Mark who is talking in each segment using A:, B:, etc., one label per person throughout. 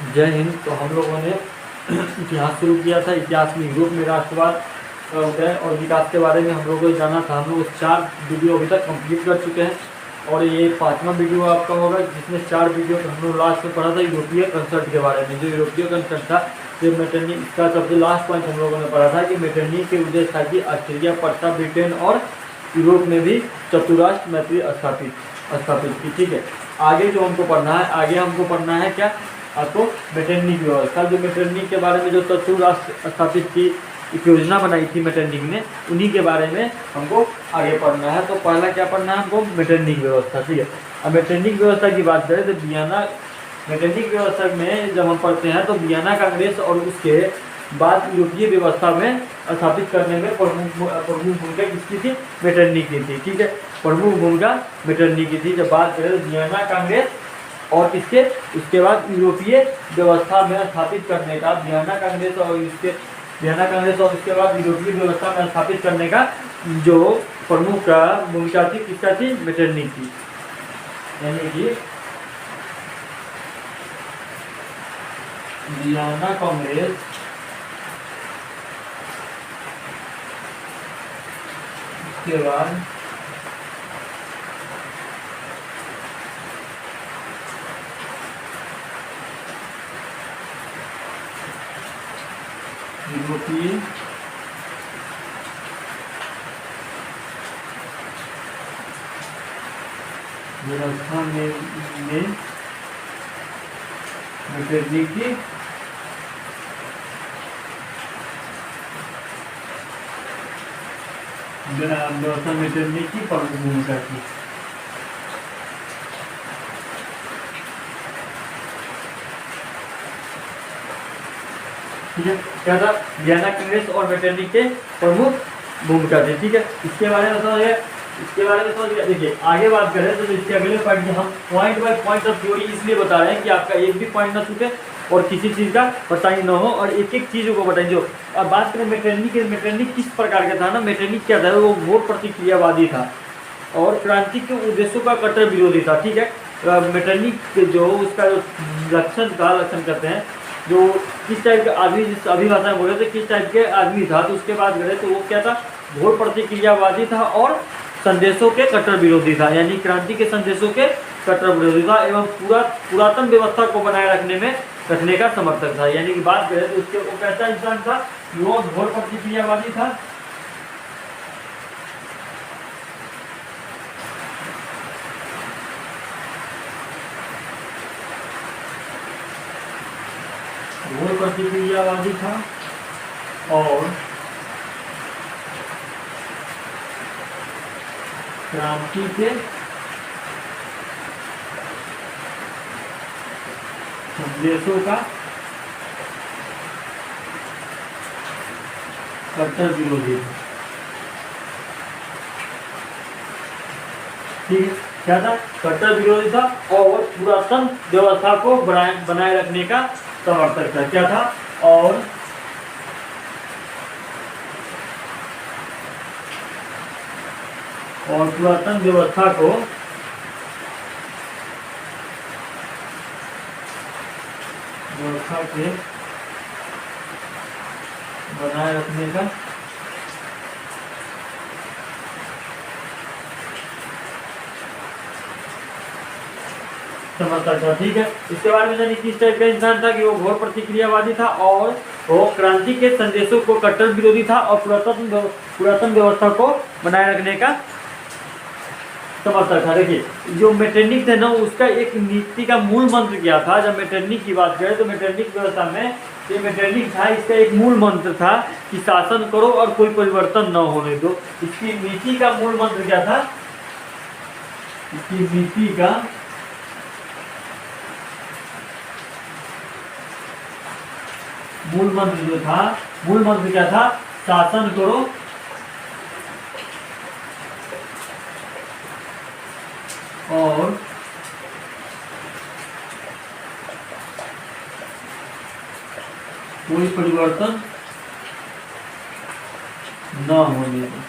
A: जय हिंद। तो हम लोगों ने इतिहास शुरू किया था। इतिहास में यूरोप में राष्ट्रवाद उदय और विकास के बारे में हम लोगों को जाना था। हम लोग 4 वीडियो अभी तक कंप्लीट कर चुके हैं और ये 5वां वीडियो आपका होगा, जिसमें 4 वीडियो हम लोग लास्ट में पढ़ा था यूरोपीय कंसर्ट के बारे में। जो यूरोपीय कंसर्ट था, जो मेटरनिटी, इसका सबसे लास्ट पॉइंट हम लोगों ने पढ़ा था कि मेटरनिटी के उद्देश्य था कि ऑस्ट्रेलिया, पर्सा, ब्रिटेन और यूरोप में भी चतुराष्ट्र मैत्री स्थापित की। ठीक है, आगे जो हमको पढ़ना है, आगे हमको पढ़ना है क्या आपको, मेटरनिटी व्यवस्था। जो मेटरनिटी के बारे में जो चतुराष्ट्र स्थापित की एक योजना बनाई थी मेटरनिटी ने, उन्हीं के बारे में हमको आगे पढ़ना है। तो पहला क्या पढ़ना है हमको, मेटरनिटी व्यवस्था। ठीक है, अब मेटरनिटी व्यवस्था की बात करें तो वियना मेटरनिटी व्यवस्था में जब हम पढ़ते हैं तो वियना कांग्रेस और उसके बाद यूरोपीय व्यवस्था में स्थापित करने में प्रमुख भूमिका किसकी थी, मेटरनिटी की थी। ठीक है, प्रमुख भूमिका मेटरनिटी की थी। जब बात करें तो वियना कांग्रेस और इसके उसके बाद यूरोपीय व्यवस्था में स्थापित करने का, वियना कांग्रेस और उसके बाद यूरोपीय व्यवस्था में स्थापित करने का जो प्रमुख भूमिका थी, किसका थी, मेटरनिटी की। यानी कि वियना कांग्रेस के बाद यूरोपीय व्यवस्था में मेटरनिटी व्यवस्था मेटरनिटी की प्रमुख भूमिका थी। ठीक है, क्या था, वियना कांग्रेस और मेटरनिटी के प्रमुख भूमिका थी। ठीक है, इसके बारे में समझ गया। देखिए आगे बात करें तो इसके अगले पॉइंट में हम point by point of theory इसलिए बता रहे हैं कि आपका एक भी पॉइंट ना छूटे और किसी चीज़ का बताई न हो, और एक एक चीज़ों को बताएं। जो अब बात करें मेटरनिटी किस प्रकार का था ना, मेटरनिटी क्या था, वो घोर प्रतिक्रियावादी था और क्रांति के उद्देश्यों का कट्टर विरोधी था। ठीक है, मेटरनिटी जो उसका जो लक्षण कहते हैं, जो किस टाइप के आदमी, जिस अभी भाषा में बोले थे किस टाइप के आदमी था, तो उसके बाद गए तो वो क्या था, घोर प्रतिक्रियावादी था और संदेशों के कट्टर विरोधी था। यानी क्रांति के संदेशों के कट्टर विरोधी था एवं पुरातन व्यवस्था को बनाए रखने का समर्थक था। यानी कि बात करें तो उसके वो कैसा इंसान था, वो घोर प्रतिक्रियावादी था, और क्रांति के संदेशों का कट्टर विरोधी था। ठीक है, क्या था, कट्टर विरोधी था और पुरातन व्यवस्था को बनाए रखने का समर्थक था। क्या था, और पुरातन व्यवस्था को के बनाए रखने का समर्थक था। ठीक है, इसके बारे में किस टाइप का इंसान था कि वो घोर प्रतिक्रियावादी था और वो क्रांति के संदेशों को कट्टर विरोधी था और पुरातन व्यवस्था को बनाए रखने का समर्थक था। देखिए जो मेटरनिटी थे ना, उसका एक नीति का मूल मंत्र क्या था। जब मेटरनिटी की बात करें तो मेटरनिटी व्यवस्था में ये मेटरनिटी था, इसका एक मूल मंत्र था कि शासन करो और कोई परिवर्तन न होने दो। इसकी नीति का मूल मंत्र क्या था, इसकी नीति का मूल मंत्र जो था, मूल मंत्र क्या था, शासन करो और कोई परिवर्तन न होने दो।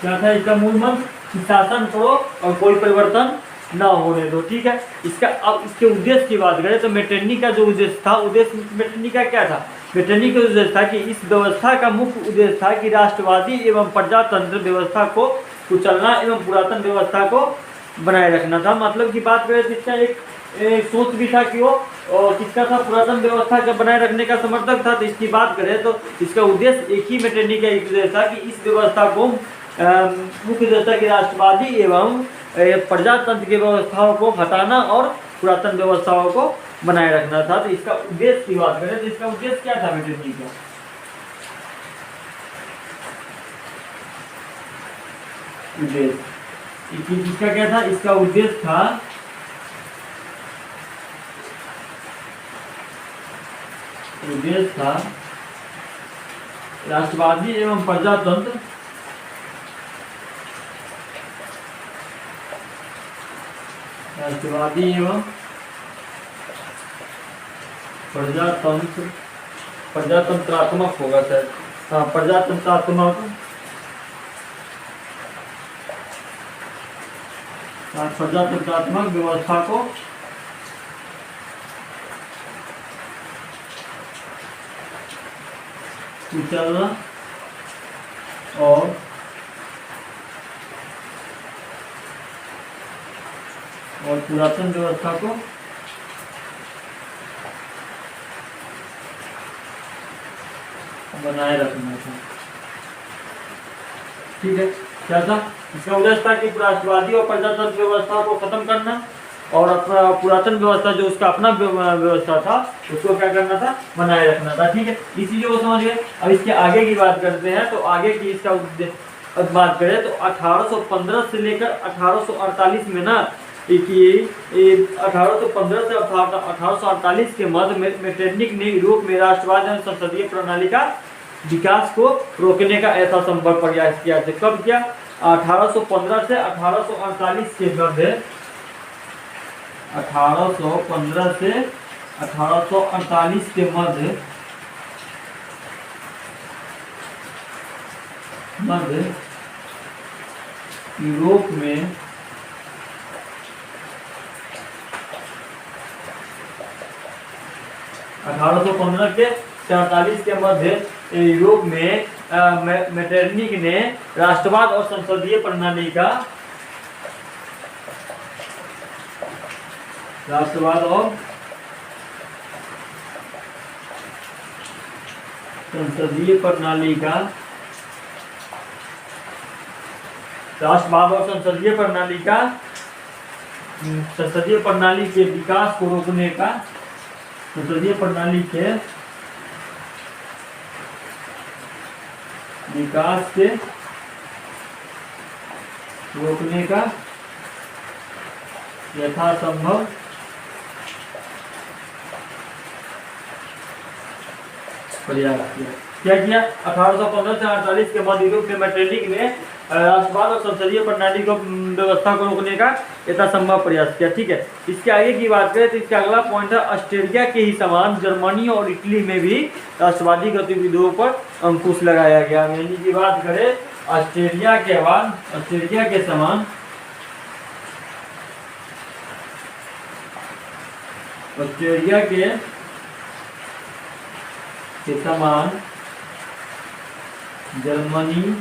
A: क्या था इसका मूल मंत्र, शासन करो और कोई परिवर्तन ना होने दो। ठीक है, इसका अब इसके उद्देश्य की बात करें तो मेटरनिटी का जो उद्देश्य था, उद्देश्य मेटरनिटी का क्या था? मेटरनिटी का उद्देश्य था कि इस व्यवस्था का मुख्य उद्देश्य था कि राष्ट्रवादी एवं प्रजातंत्र व्यवस्था को कुचलना एवं पुरातन व्यवस्था को बनाए रखना था। मतलब की बात करें तो इसका एक सोच भी था कि वो किसका था? पुरातन व्यवस्था का बनाए रखने का समर्थक था। तो इसकी बात करें तो इसका उद्देश्य एक ही मेटरनिटी का एक उद्देश्य था कि इस व्यवस्था को मुख्य उद्देश्य की राष्ट्रवादी एवं प्रजातंत्र की व्यवस्थाओं को हटाना और पुरातन व्यवस्थाओं को बनाए रखना था। तो इसका उद्देश्य की बात करें तो इसका उद्देश्य क्या था मेटरनिटी का? उद्देश्य इसका क्या था? इसका उद्देश्य था राष्ट्रवादी एवं प्रजातंत्र प्रजातंत्रात्मक होगा सर। हाँ, प्रजातंत्रात्मक व्यवस्था को कुचलना और पुरातन व्यवस्था को बनाए रखना था। ठीक है, क्या था? इसका उद्देश्य था कि राष्ट्रवादी और प्रजातंत्र व्यवस्था को खत्म करना और अपना पुरातन व्यवस्था जो उसका अपना व्यवस्था था उसको क्या करना था? बनाए रखना था। ठीक है, इस चीजों को समझ गए। अब इसके आगे की बात करते हैं। तो आगे की इसका बात करें तो 1815 से लेकर 1848 में ना, 1815 से 1848 के मध्य मेटरनिटी ने यूरोप में राष्ट्रवाद एवं संसदीय प्रणाली का विकास को रोकने का यथासंभव प्रयास किया। कब किया? 1815 से 1848 के मध्य 1815 से 1848 के मध्य यूरोप में के 48 के मध्य यूरोप में मेटरनिटी ने राष्ट्रवाद और संसदीय प्रणाली का राष्ट्रवाद और संसदीय प्रणाली के विकास को रोकने का संसदीय प्रणाली के विकास के रोकने का यथासंभव प्रयास किया। क्या किया? 1815 से 48 के मध्य यूरोप में मेटरनिटी ने राष्ट्रवाद और संसदीय प्रणाली को व्यवस्था को रोकने का यथासंभव प्रयास किया। ठीक है, इसके आगे की बात करें तो इसका अगला पॉइंट है ऑस्ट्रेलिया के ही समान जर्मनी और इटली में भी राष्ट्रवादी गतिविधियों पर अंकुश लगाया गया। यानी की बात करें ऑस्ट्रेलिया के समान जर्मनी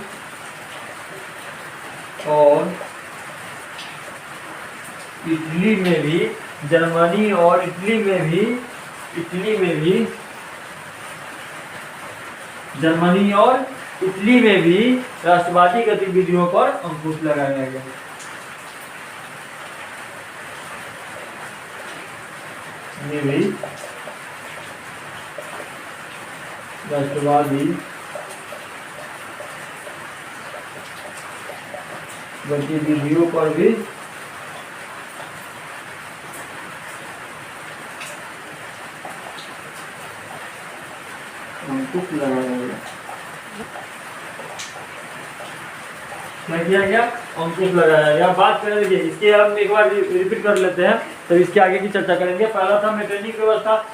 A: और इटली में भी राष्ट्रवादी गतिविधियों पर अंकुश लगाया गया। में भी राष्ट्रवादी गतिविधियों पर भी अंकुश लगाया गया। क्या किया गया? अंकुश लगाया गया। बात करें, देखिए इसके हम एक बार रिपीट कर लेते हैं तो इसके आगे की चर्चा करेंगे। पहला था मेटरनिटी व्यवस्था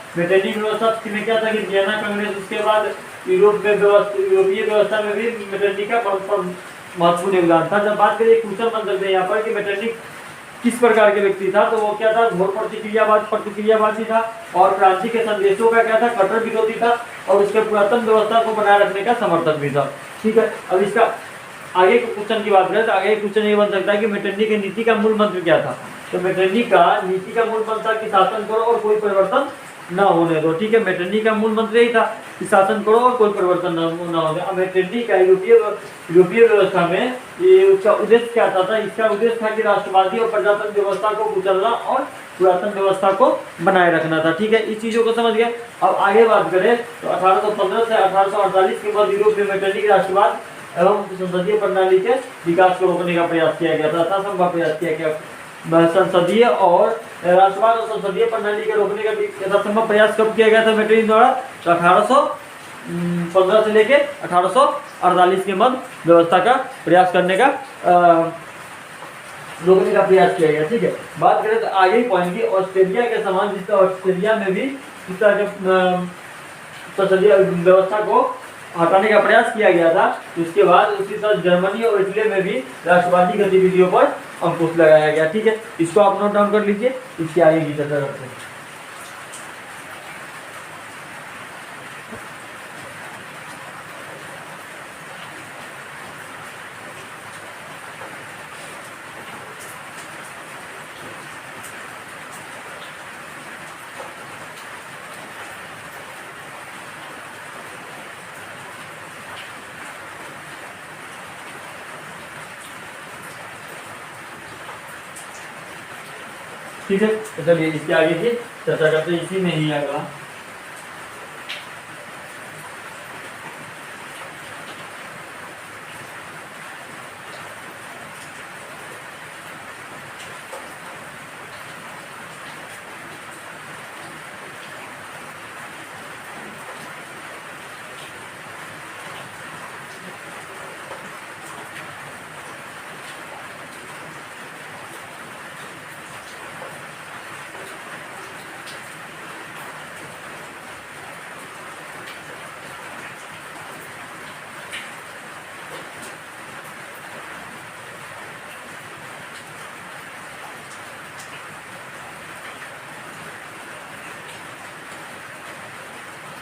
A: में क्या था कि वियना कांग्रेस, उसके बाद यूरोपीय व्यवस्था में भी मेटरनिटी का बहुत महत्वपूर्ण योगदान था। जब बात करें क्वेश्चन बन सकते हैं यहाँ पर कि मेटरनिटी किस प्रकार के व्यक्ति था, तो वो क्या था, घोर प्रतिक्रियावादी था, और क्रांति के संदेशों का क्या था, कट्टर विरोधी था, और उसके पुरातन व्यवस्था को बनाए रखने का समर्थक भी था। ठीक है, अब इसका आगे के क्वेश्चन की बात करें तो आगे क्वेश्चन ये बन सकता है कि मेटरनी की नीति का मूल मंत्र क्या था। तो मेटरनी का नीति का मूल मंत्र था कि शासन करो और कोई परिवर्तन ना होने दो। ठीक है, मेटरनी का मूल मंत्र यही था कि शासन करो और कोई परिवर्तन ना होने। अब मेटरनी का यूरोपीय व्यवस्था में ये उसका उद्देश्य क्या था, इसका उद्देश्य था कि राष्ट्रवादी और प्रजातंत्र व्यवस्था को कुचलना और पुरातन व्यवस्था को बनाए रखना था। ठीक है, इस चीजों को समझ गए। अब आगे बात करें तो 1815 से 1848 के बाद यूरोप में मेटरनी के राष्ट्रवाद एवं संसदीय प्रणाली के विकास को रोकने का प्रयास किया गया था, यथासंभव प्रयास किया गया। संसदीय और राष्ट्रवाद और संसदीय प्रणाली के रोकने का यथासंभव प्रयास कब किया गया था मेटरनी द्वारा, तो 1815 से लेके 1848 के मध्य व्यवस्था का प्रयास करने का रोकने का प्रयास किया गया। ठीक है, बात करें तो आगे पॉइंट की ऑस्ट्रेलिया के समान, जिसका ऑस्ट्रेलिया में भी इस तरह के संसदीय व्यवस्था को हटाने का प्रयास किया गया था। उसके बाद उसी तरह जर्मनी और इटली में भी राष्ट्रवादी गतिविधियों पर अंकुश लगाया गया। ठीक है, इसको आप नोट डाउन कर लीजिए, इसके आगे की चर्चा करते हैं। ठीक है, तो चलिए इसके आगे की चर्चा करते हैं, इसी में ही अगला।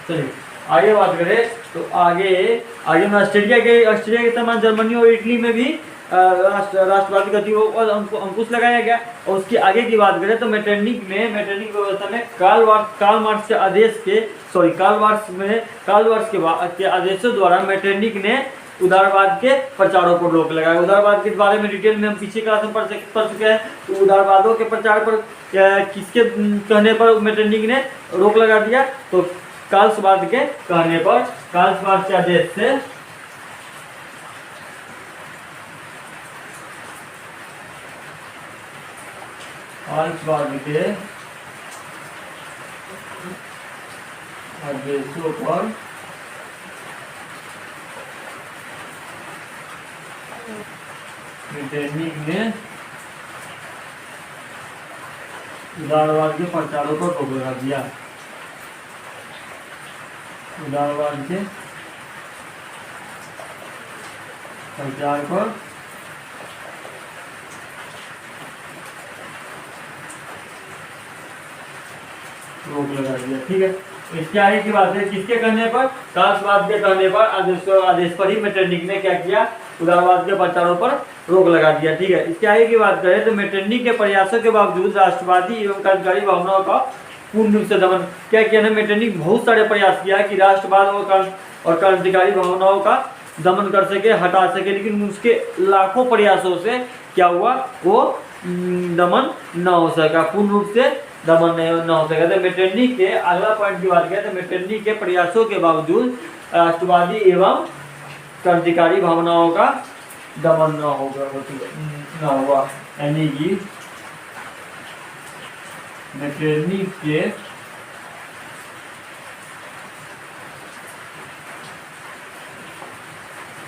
A: चलिए आगे बात करें तो आगे में ऑस्ट्रेलिया के समान जर्मनी और इटली में भी राष्ट्रवादी गतिविधियों पर अंकुश लगाया गया। और उसकी आगे की बात करें तो मेटरनिक व्यवस्था में कार्ल मार्क्स के आदेशों द्वारा मेटरनिक ने उदारवाद के प्रचारों पर रोक लगाया। उदारवाद के बारे में डिटेल में हम पीछे क्लास में पढ़ चुके हैं। तो उदारवादों के प्रचार पर किसके कहने पर मेटरनिक ने रोक लगा दिया, तो कार्लसबाद के कहने पर, कार्लसबाद के आदेश से कार्लसबाद के आदेशों पर मेटरनिक ने उदारवाद के प्रचारों पर रोक लगा दिया। उदारवाद के प्रचार पर रोक लगा दिया। ठीक है, इसके आगे की बात है किसके कहने पर, कार्लसबाद के कहने पर, आदेश पर ही मेटरनिक ने क्या किया, उदारवाद के प्रचारों पर रोक लगा दिया। ठीक है, इसके आगे की बात करें तो मेटरनिक के प्रयासों के बावजूद राष्ट्रवादी एवं क्रांतिकारी भावनाओं का पूर्ण रूप से दमन क्या किया ना, मेटरनिक बहुत सारे प्रयास किया कि राष्ट्रवाद और क्रांतिकारी भावनाओं का दमन कर सके, हटा सके, लेकिन उसके लाखों प्रयासों से क्या हुआ, वो दमन न हो सका, पूर्ण रूप से दमन न हो सका। तो मेटरनिक के अगला पॉइंट की बात करें तो मेटरनिक के प्रयासों के बावजूद राष्ट्रवादी एवं क्रांतिकारी भावनाओं का दमन न हुआ, यानी कि मेटरनिक के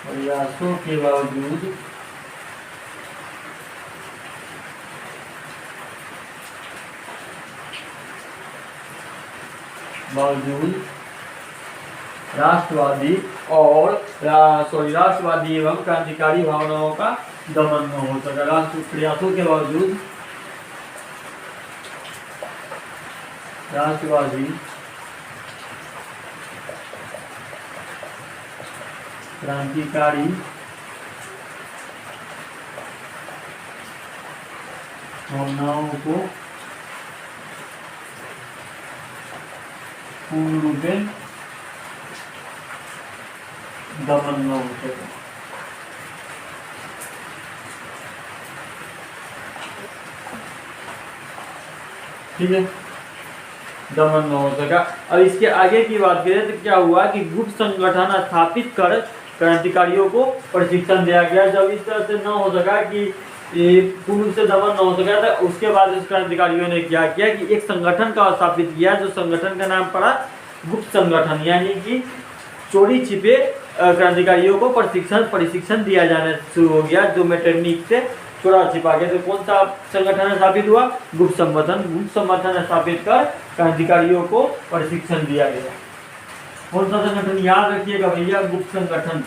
A: प्रयासों के बावजूद राष्ट्रवादी एवं क्रांतिकारी भावनाओं का दमन न हो सका। प्रयासों के बावजूद राष्ट्रवादी क्रांतिकारी भावनाओं को पूर्ण रूप से दमन न हो सके। ठीक है, दमन न हो सका। अब इसके आगे की बात करें तो क्या हुआ कि गुप्त संगठन स्थापित कर क्रांतिकारियों को प्रशिक्षण दिया गया। जब इस तरह से न हो सका कि पूर्ण रूप से दमन न हो सका था, उसके बाद इस क्रांतिकारियों ने क्या किया कि एक संगठन का स्थापित किया, जो संगठन का नाम पड़ा गुप्त संगठन, यानी कि चोरी छिपे क्रांतिकारियों को प्रशिक्षण दिया जाना शुरू हो गया, जो मेटरनिक से चोरा छिपा गया। तो कौन सा संगठन स्थापित हुआ? गुप्त संगठन स्थापित कर क्रांतिकारियों को प्रशिक्षण दिया गया। कौन सा संगठन? याद रखिएगा भैया, गुप्त संगठन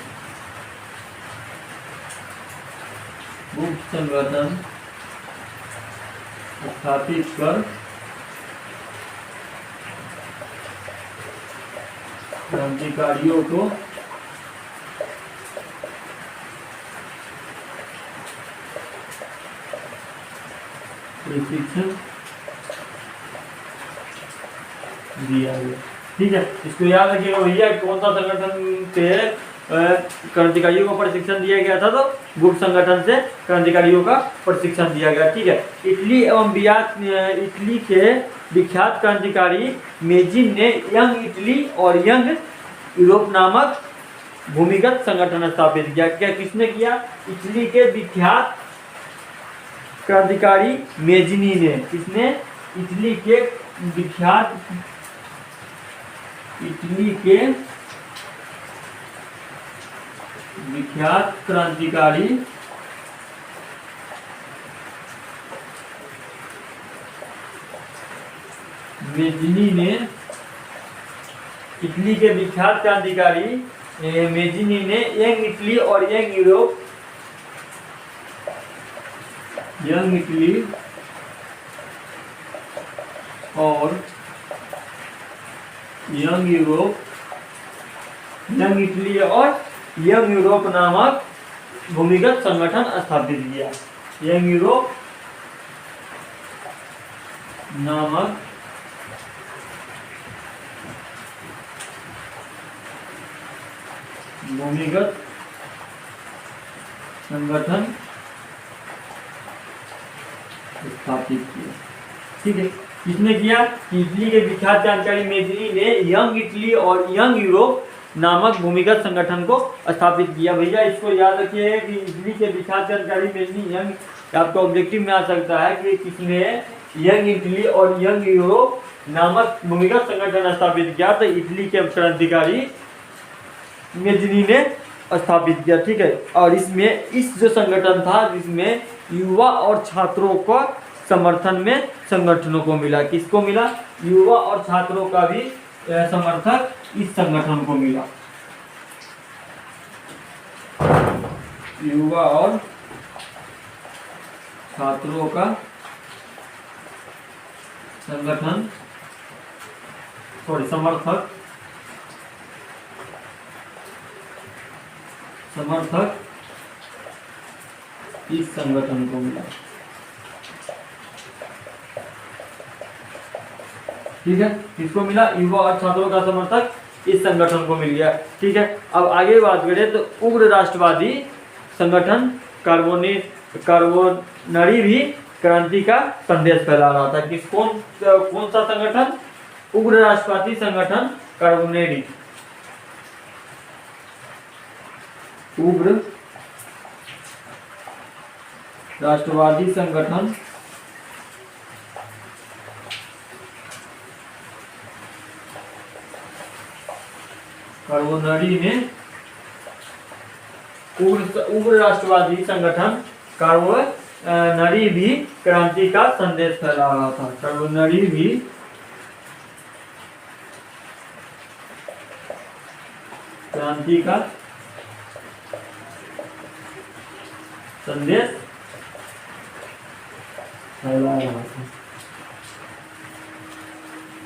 A: स्थापित कर क्रांतिकारियों को प्रशिक्षण दिया गया। ठीक है, इसको याद रखिएगा भैया, कौन सा संगठन से क्रांतिकारियों को प्रशिक्षण दिया गया था? तो गुप्त संगठन से क्रांतिकारियों का प्रशिक्षण दिया गया। ठीक है, इटली के विख्यात क्रांतिकारी मेजिन ने यंग इटली और यंग यूरोप नामक भूमिगत संगठन स्थापित किया। क्या किसने किया? इटली के विख्यात क्रांतिकारी मेजिनी ने। किसने? इटली के विख्यात क्रांतिकारी मेजिनी ने, इटली के विख्यात क्रांतिकारी मेजिनी ने यंग इटली और यंग यूरोप नामक भूमिगत संगठन स्थापित किया। यंग यूरोप नामक भूमिगत संगठन स्थापित किया। ठीक है, किसने किया? इटली के विख्यात क्रांतिकारी मेजिनी ने यंग इटली और यंग यूरोप नामक भूमिगत संगठन को स्थापित किया। भैया इसको याद रखिए कि इटली के विख्यात क्रांतिकारी मेजिनी यंग, आपका ऑब्जेक्टिव में आ सकता है कि किसने यंग इटली और यंग यूरोप नामक भूमिगत संगठन स्थापित किया। तो इटली के क्रांतिकारी मेजिनी ने स्थापित किया। ठीक है, और इसमें इस जो संगठन था जिसमें युवा और छात्रों को समर्थन में संगठनों को मिला। किसको मिला? युवा और छात्रों का भी समर्थक इस संगठन को मिला। युवा और छात्रों का समर्थक इस संगठन को मिला। ठीक है, किसको मिला? युवा और छात्रों का समर्थक इस संगठन को मिल गया। ठीक है, अब आगे बात करें तो उग्र राष्ट्रवादी संगठन कार्बोनरी भी क्रांति का संदेश फैला रहा था। कौन सा संगठन? उग्र राष्ट्रवादी संगठन कार्बोनरी, उग्र राष्ट्रवादी संगठन कार्बोनरी ने, उग्र राष्ट्रवादी संगठन कार्बोनरी भी क्रांति का संदेश फैला रहा था। कार्बोनरी भी क्रांति का संदेश फैला रहा था।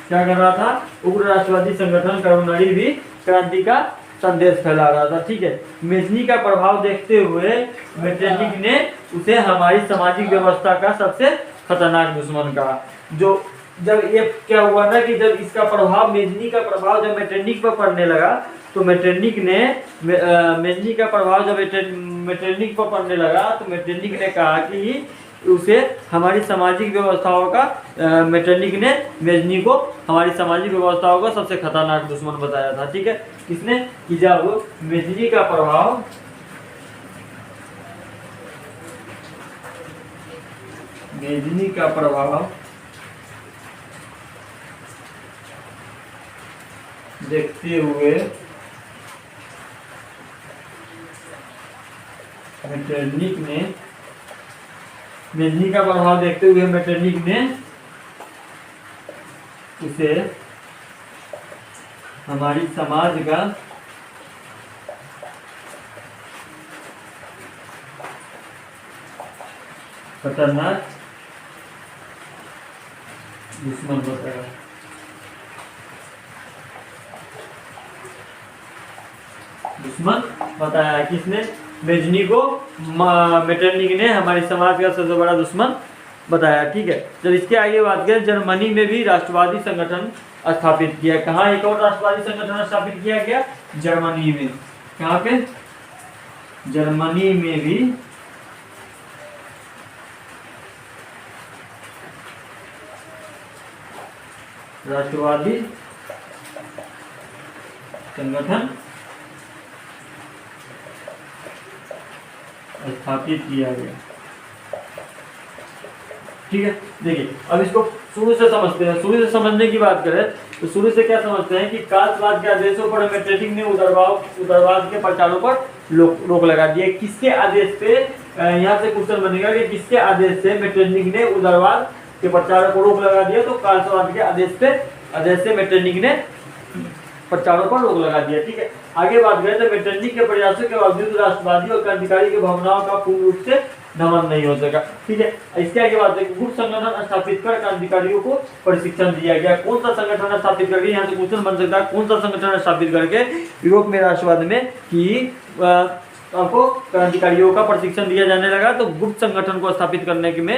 A: क्या कर रहा था, उग्र राष्ट्रवादी संगठन करुणरी भी क्रांति का संदेश फैला रहा था। ठीक है, मेजनी का प्रभाव देखते हुए मेटरनिख ने उसे हमारी सामाजिक व्यवस्था का सबसे खतरनाक दुश्मन कहा। जो जब ये क्या हुआ ना कि जब इसका प्रभाव, मेजनी का प्रभाव जब मेटरनिख पर पड़ने लगा, तो मेटरनिख ने मेजनी का प्रभाव जब मेटरनिख पर पड़ने लगा तो मेटरनिख ने कहा कि उसे हमारी सामाजिक व्यवस्थाओं का, मेटरनिख ने मेजनी को हमारी सामाजिक व्यवस्थाओं का सबसे खतरनाक दुश्मन बताया था। ठीक है, किसने, कि जब मेजनी का प्रभाव देखते हुए मेटरनिख ने उसे हमारी समाज का खतरनाक दुश्मन बताया। किसने, मेजनी को मेटरनिख ने हमारी समाज का सबसे बड़ा दुश्मन बताया। ठीक है, जब इसके आगे बात करें, जर्मनी में भी राष्ट्रवादी संगठन स्थापित किया। कहाँ एक और राष्ट्रवादी संगठन स्थापित किया गया, जर्मनी में। कहाँ पे, जर्मनी में भी राष्ट्रवादी संगठन स्थापित किया गया। ठीक है, देखिए अब इसको शुरू से समझते हैं। शुरू से समझने की बात करें तो शुरू से क्या समझते हैं कि काल्सवाद के आदेशों पर मेटरनिख ने उदारवाद के प्रचारों पर रोक लगा दी है। किसके आदेश पे, यहाँ से क्वेश्चन बनेगा कि किसके आदेश से मेटरनिख ने उदारवाद के प्रचारों को रोक लगा दिया, तो काल्सवाद के आदेश से मेटरनिख ने प्रचारों पर रोक लगा दिया। ठीक है, आगे बात करें तो मेटरनिख के प्रयासों के बावजूद राष्ट्रवादी और क्रांतिकारी की भावनाओं का पूर्ण रूप से दमन नहीं हो सका। ठीक है, इसके आगे बात है, गुप्त संगठन स्थापित कर क्रांतिकारियों को प्रशिक्षण दिया गया। कौन सा संगठन स्थापित करके, यहाँ से क्वेश्चन बन सकता है, कौन सा संगठन स्थापित करके यूरोप में राष्ट्रवाद में कि आपको क्रांतिकारियों का प्रशिक्षण दिया जाने लगा, तो गुप्त संगठन को स्थापित करने के में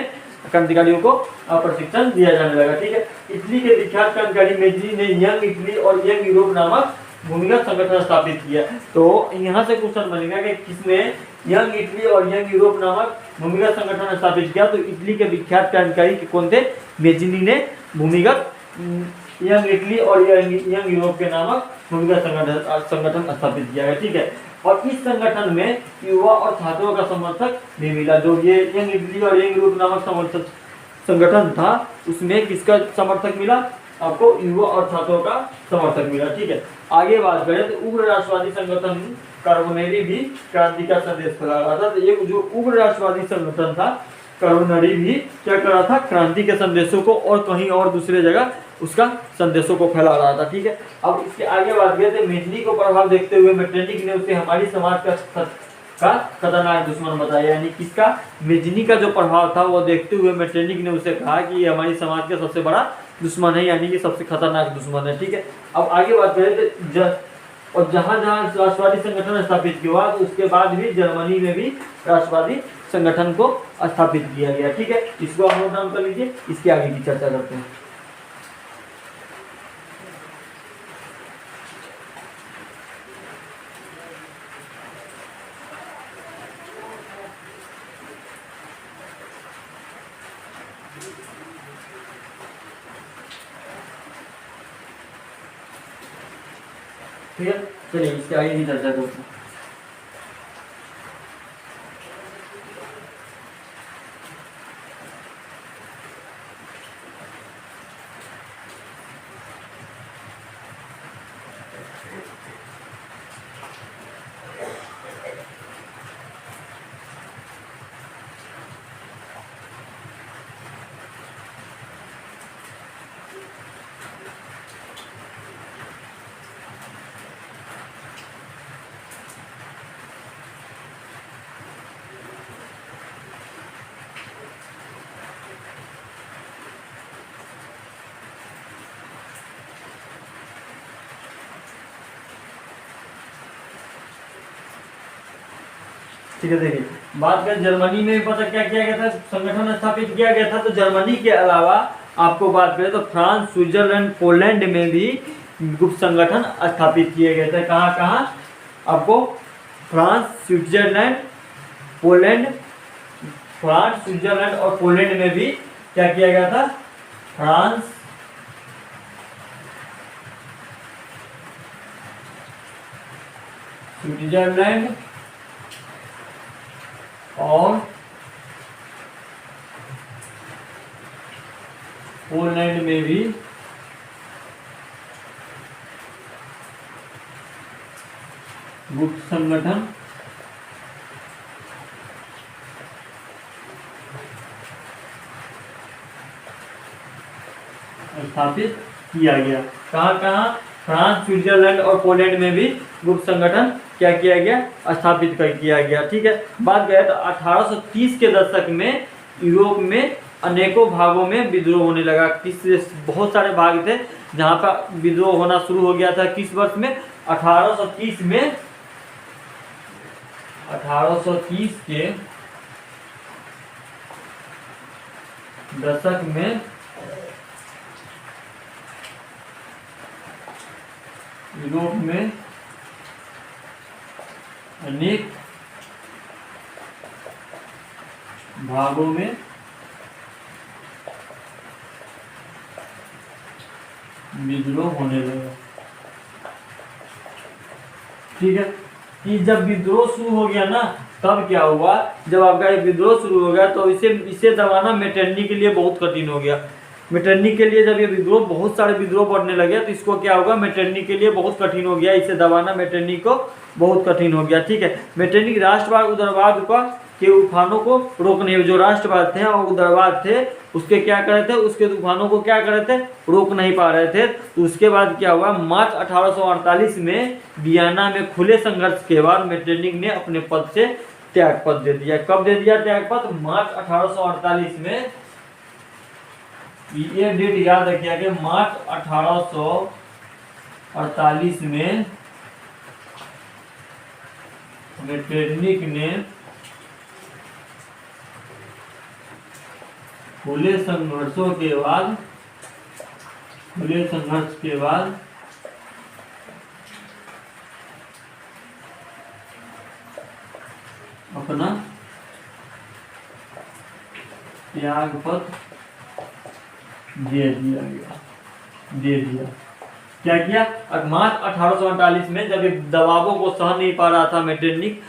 A: क्रांतिकारियों को प्रशिक्षण दिया जाने लगा। ठीक है, इटली के विख्यात क्रांतिकारी मेजनी ने यंग इटली और यंग यूरोप नामक भूमिगत संगठन स्थापित किया। तो यहाँ से क्वेश्चन बनेगा कि किसने यंग इटली और यंग यूरोप नामक भूमिगत संगठन स्थापित किया, तो इटली के विख्यात क्रांतिकारी कौन थे, मेजनी ने भूमिगत यंग इटली और यंग यूरोप के नामक भूमिगत संगठन स्थापित किया है। ठीक है, और इस संगठन में युवा और छात्रों का समर्थक भी मिला। जो ये यंग इटली और यंग यूरोप नामक संगठन था, उसमें किसका समर्थक मिला, आपको युवा और छात्रों का समर्थक मिला। ठीक है, आगे बात करें तो उग्र राष्ट्रवादी संगठन कार्बोनेरी भी क्रांति का संदेश फैला रहा था। तो ये जो उग्र राष्ट्रवादी संगठन था कार्बोनेरी भी क्या कर रहा था, क्रांति के संदेशों को और कहीं और दूसरे जगह उसका संदेशों को फैला रहा था। ठीक है, अब इसके आगे बात करें तो मेजनी को प्रभाव देखते हुए मेटरनिख ने उसे हमारी समाज का खतरनाक दुश्मन बताया। यानी किसका, मेजनी का जो प्रभाव था वो देखते हुए मेटरनिख ने उसे कहा कि ये हमारी समाज का सबसे बड़ा दुश्मन है, यानी कि सबसे खतरनाक दुश्मन है। ठीक है, अब आगे बात करें तो और जहाँ राष्ट्रवादी संगठन स्थापित हुआ, तो उसके बाद भी जर्मनी में भी राष्ट्रवादी संगठन को स्थापित किया गया। ठीक है, इसको आप नोट डाउन कर लीजिए, इसके आगे की चर्चा करते हैं। ठीक है, चलिए इसके आगे की चर्चा करते हैं। ठीक है, देखिए बात करें जर्मनी में भी पता क्या किया गया था, संगठन स्थापित किया गया था। तो जर्मनी के अलावा आपको बात करें तो फ्रांस, स्विट्जरलैंड, पोलैंड में भी गुप्त संगठन स्थापित किए गए थे। कहाँ कहाँ आपको, France, Switzerland, Poland, France, Switzerland और पोलैंड में भी क्या किया गया था, फ्रांस, स्विट्जरलैंड और पोलैंड में भी गुप्त संगठन स्थापित किया गया। कहाँ कहाँ, फ्रांस, स्विट्जरलैंड और पोलैंड में भी गुप्त संगठन क्या किया गया, स्थापित किया गया। ठीक है, बात करें तो 1830 के दशक में यूरोप में अनेकों भागों में विद्रोह होने लगा। बहुत सारे भाग थे जहाँ पर विद्रोह होना शुरू हो गया था। किस वर्ष में, 1830 में, 1830 के दशक में यूरोप में अनेक भागों में विद्रोह होने लगा। ठीक है, कि जब विद्रोह शुरू हो गया ना, तब क्या हुआ, जब आपका ये विद्रोह शुरू हो गया तो इसे दबाना मेटरनी के लिए बहुत कठिन हो गया। मेटरनी के लिए जब ये विद्रोह, बहुत सारे विद्रोह बढ़ने लगे तो इसको क्या होगा, मेटरनी के लिए बहुत कठिन हो गया, इसे दबाना मेटरनी को बहुत कठिन हो गया। ठीक है, मेटरनी राष्ट्रवाद उदारवाद का के उफानों को रोकने, जो राष्ट्रवाद थे और उदारवाद थे उसके क्या करे थे, उसके तूफानों को क्या करे थे, रोक नहीं पा रहे थे। तो उसके बाद क्या हुआ, मार्च 1848 में वियना में खुले संघर्ष के बाद मेटरनिख ने अपने पद से त्याग पत्र दे दिया। कब दे दिया त्याग पत्र, मार्च 1848 में। ये डेट याद रखिए कि मार्च 1848 में मेटरनिख ने खुले संघर्षों के बाद, खुले संघर्ष के बाद अपना त्याग पत्र दे दिया। क्या किया, मार्च 1848 में जब ये दबावों को सह नहीं पा रहा था मेटरनिख,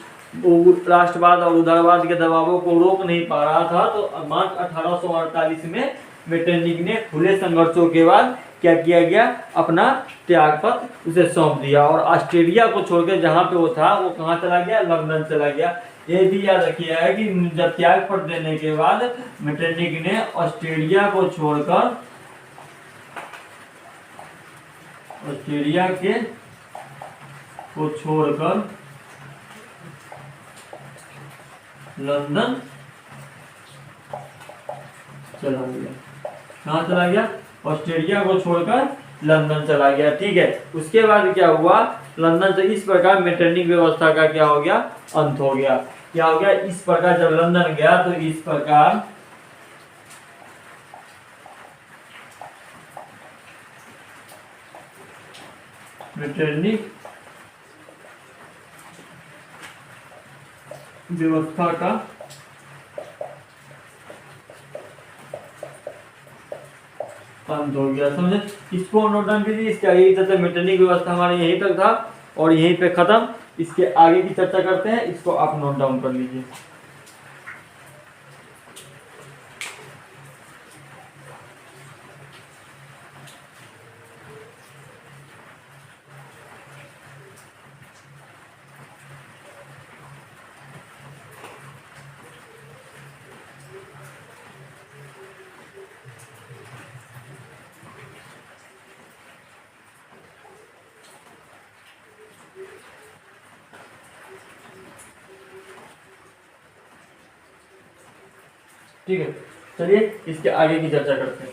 A: राष्ट्रवाद और उदारवाद के दबावों को रोक नहीं पा रहा था, तो मार्च 1848 में मेटरनिख ने खुले संघर्षों के बाद क्या किया गया, अपना त्याग पत्र उसे सौंप दिया। और ऑस्ट्रेलिया को छोड़कर जहां पे वो था, वो कहाँ चला गया, लंदन चला गया। ये भी याद रखिए है कि जब त्याग पत्र देने के बाद मेटरनिख ने ऑस्ट्रेलिया को छोड़कर, ऑस्ट्रेलिया को छोड़कर लंदन चला गया। कहाँ चला गया, ऑस्ट्रेलिया को छोड़कर लंदन चला गया। ठीक है, उसके बाद क्या हुआ, लंदन से इस प्रकार मेटरनिख व्यवस्था का क्या हो गया, अंत हो गया। क्या हो गया, इस प्रकार जब लंदन गया तो इस प्रकार मेटरनिख व्यवस्था का अंत हो गया। समझे, इसको नोट डाउन कीजिए। इसके आगे की चर्चा, मेटरनिख व्यवस्था हमारे यहीं तक था और यहीं पे खत्म। इसके आगे की चर्चा करते हैं, इसको आप नोट डाउन कर लीजिए। ठीक है, चलिए इसके आगे की चर्चा करते हैं।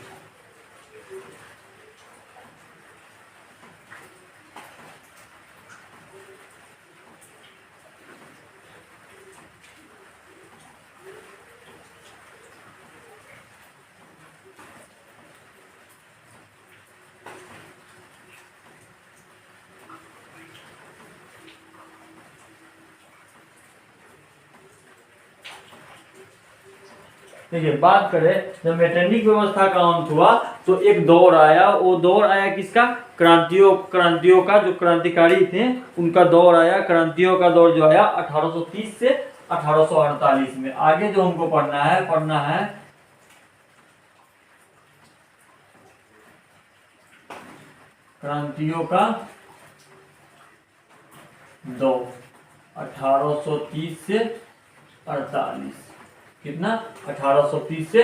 A: देखिए बात करें जब मेटरनिक व्यवस्था का अंत हुआ तो एक दौर आया, वो दौर आया किसका, क्रांतियों का, जो क्रांतिकारी थे उनका दौर आया। क्रांतियों का दौर जो आया 1830 से 1848 में। आगे जो हमको पढ़ना है क्रांतियों का दौर 1830 से 48, कितना 1830 से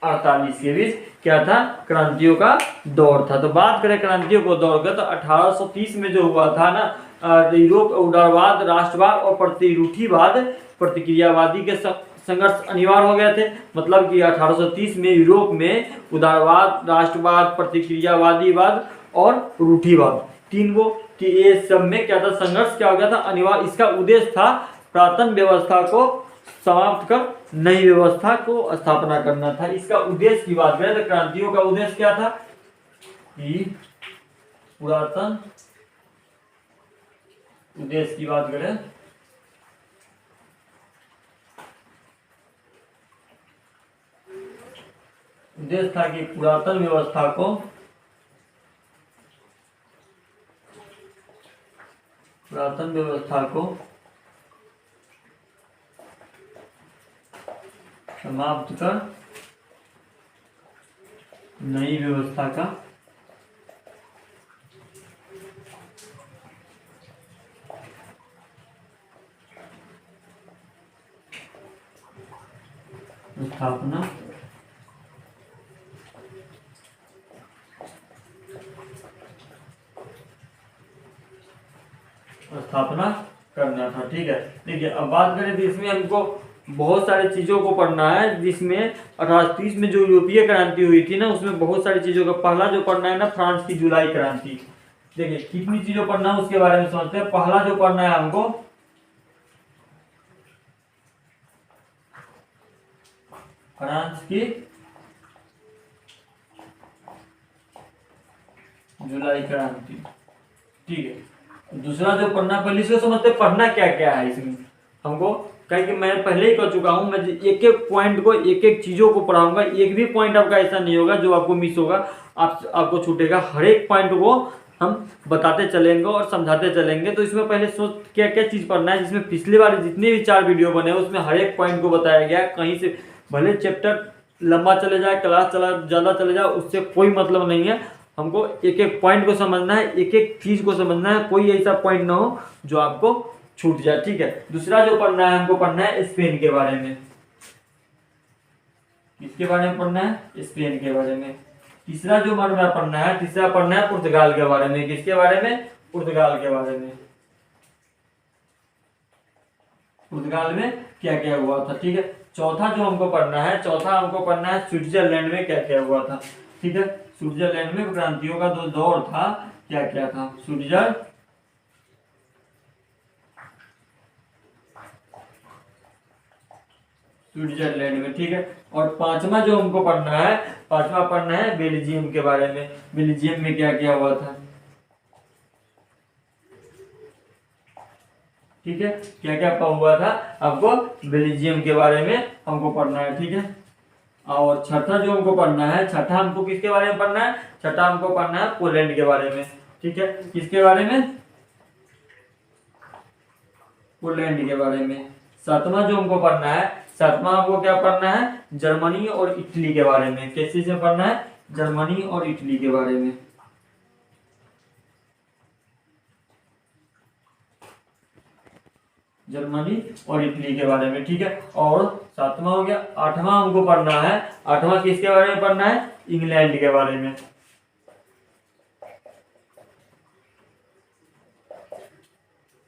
A: 48 के बीच क्या था, क्रांतियों का दौर था। तो बात करें क्रांतियों को दौर का, तो 1830 में जो हुआ था ना, यूरोप उदारवाद, राष्ट्रवाद और प्रतिरूढ़िवाद, प्रतिक्रियावादी के संघर्ष अनिवार्य हो गए थे। मतलब कि 1830 में यूरोप में उदारवाद, राष्ट्रवाद, प्रतिक्रियावादीवाद और रूढ़िवाद, तीन वो कि ये सब में क्या था, संघर्ष क्या हो गया था, अनिवार्य। इसका उद्देश्य था पुरातन व्यवस्था को समाप्त कर नई व्यवस्था को स्थापना करना था। इसका उद्देश्य की बात करें तो क्रांतियों का उद्देश्य क्या था कि पुरातन, उद्देश्य की बात करें उद्देश्य था कि पुरातन व्यवस्था को समाप्त कर नई व्यवस्था का स्थापना करना था। ठीक है, देखिए अब बात करें तो इसमें हमको बहुत सारी चीज़ों को पढ़ना है, जिसमें 1830 में जो यूरोपीय क्रांति हुई थी ना, उसमें बहुत सारी चीज़ों का पहला जो पढ़ना है ना, फ्रांस की जुलाई क्रांति। देखिए कितनी चीज़ों पढ़ना है उसके बारे में समझते हैं। पहला जो पढ़ना है हमको फ्रांस की जुलाई क्रांति। ठीक है, दूसरा जो पढ़ना, पहले इसको समझते पढ़ना क्या क्या है इसमें हमको, कहीं कि मैं पहले ही कह चुका हूं, मैं एक एक पॉइंट को, एक एक चीज़ों को पढ़ाऊंगा। एक भी पॉइंट आपका ऐसा नहीं होगा जो आपको मिस होगा, आपको छूटेगा। हर एक पॉइंट को हम बताते चलेंगे और समझाते चलेंगे। तो इसमें पहले सोच क्या क्या चीज़ पढ़ना है, जिसमें पिछले बार जितने भी 4 वीडियो बने उसमें हर एक पॉइंट को बताया गया है। कहीं से भले चैप्टर लंबा चले जाए, क्लास ज़्यादा चले जाए, उससे कोई मतलब नहीं है। हमको एक एक पॉइंट को समझना है, एक एक चीज़ को समझना है, कोई ऐसा पॉइंट ना हो जो आपको छूट जाए। ठीक है, दूसरा जो पढ़ना है हमको पढ़ना है स्पेन के बारे में। किसके बारे में पढ़ना है, स्पेन के बारे में। तीसरा जो पढ़ना है पुर्तगाल के बारे में। किसके बारे में, पुर्तगाल के बारे में। पुर्तगाल में क्या क्या हुआ था। ठीक है, चौथा जो हमको पढ़ना है स्विट्जरलैंड में क्या क्या हुआ था। ठीक है, स्विट्जरलैंड में क्रांतियों का जो दौर था क्या क्या था, स्विट्जरलैंड में। ठीक है, और पांचवा जो हमको पढ़ना है बेल्जियम के बारे में। बेल्जियम में क्या क्या हुआ था। ठीक है, क्या क्या हुआ था आपको बेल्जियम के बारे में हमको पढ़ना है। ठीक है, और छठा जो हमको पढ़ना है, हमको किसके बारे में पढ़ना है, हमको पढ़ना है पोलैंड के बारे में। ठीक है, किसके बारे में, पोलैंड के बारे में। सातवां जो हमको पढ़ना है, हमको क्या पढ़ना है, जर्मनी और इटली के बारे में। किस चीज में पढ़ना है, जर्मनी और इटली के बारे में। जर्मनी और इटली के बारे में। ठीक है, और सातवां हो गया। आठवां हमको पढ़ना है, किसके बारे में पढ़ना है, इंग्लैंड के बारे में।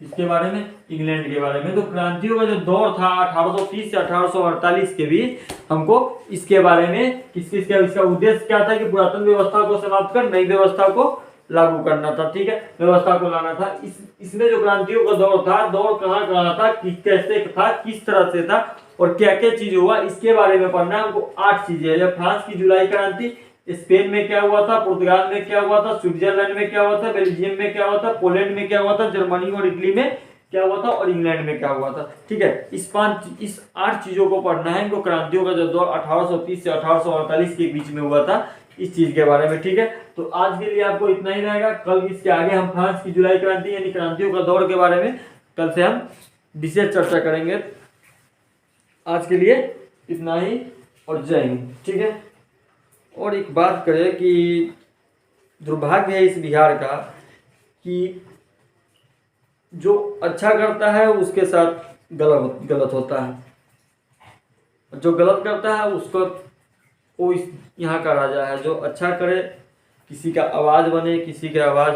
A: इसके बारे में, इंग्लैंड के बारे में। तो क्रांतियों का जो दौर था 1830 से 1848 के बीच, हमको इसके बारे में इसका उद्देश्य क्या था कि पुरातन व्यवस्था को समाप्त कर नई व्यवस्था को लागू करना था। ठीक है, व्यवस्था को लाना था। इसमें जो क्रांतियों का दौर था, दौर कहाँ था, कैसे था, किस तरह से था और क्या क्या चीज हुआ, इसके बारे में पढ़ना है हमको। 8 चीजें है। फ्रांस की जुलाई क्रांति, स्पेन में क्या हुआ था, पुर्तगाल में क्या हुआ था, स्विट्जरलैंड में क्या हुआ था, बेल्जियम में क्या हुआ था, पोलैंड में क्या हुआ था, जर्मनी और इटली में क्या हुआ था और इंग्लैंड में क्या हुआ था। ठीक है, इस 8 चीजों को पढ़ना है। इनको क्रांतियों का जो दौर 1830 से 1848 के बीच में हुआ था, इस चीज के बारे में। ठीक है, तो आज के लिए आपको इतना ही रहेगा। कल इसके आगे हम फ्रांस की जुलाई क्रांति यानी क्रांतियों का दौर के बारे में कल से हम विशेष चर्चा करेंगे। आज के लिए इतना ही और जय हिंद। ठीक है, और एक बात करें कि दुर्भाग्य है इस बिहार का कि जो अच्छा करता है उसके साथ गलत होता है, जो गलत करता है उसको वो यहाँ का राजा है। जो अच्छा करे, किसी का आवाज़ बने, किसी के आवाज़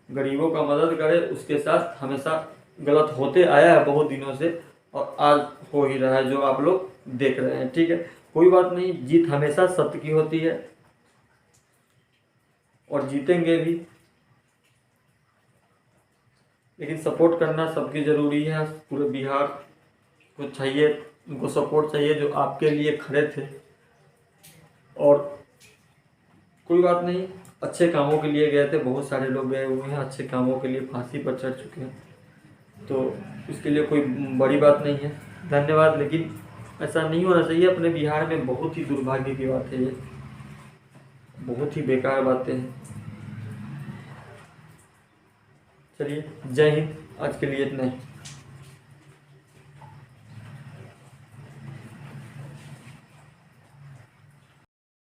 A: गरीबों का मदद करे, उसके साथ हमेशा गलत होते आया है बहुत दिनों से, और आज हो ही रहा है जो आप लोग देख रहे हैं। ठीक है, कोई बात नहीं, जीत हमेशा सत्य की होती है और जीतेंगे भी, लेकिन सपोर्ट करना सबकी ज़रूरी है। पूरे बिहार को चाहिए, उनको सपोर्ट चाहिए जो आपके लिए खड़े थे। और कोई बात नहीं, अच्छे कामों के लिए गए थे, बहुत सारे लोग गए हुए हैं अच्छे कामों के लिए, फांसी पर चढ़ चुके हैं, तो इसके लिए कोई बड़ी बात नहीं है। धन्यवाद। लेकिन ऐसा नहीं होना चाहिए। अपने बिहार में बहुत ही दुर्भाग्य की बात है, ये बहुत ही बेकार बातें हैं। चलिए, जय हिंद। आज के लिए इतना ही।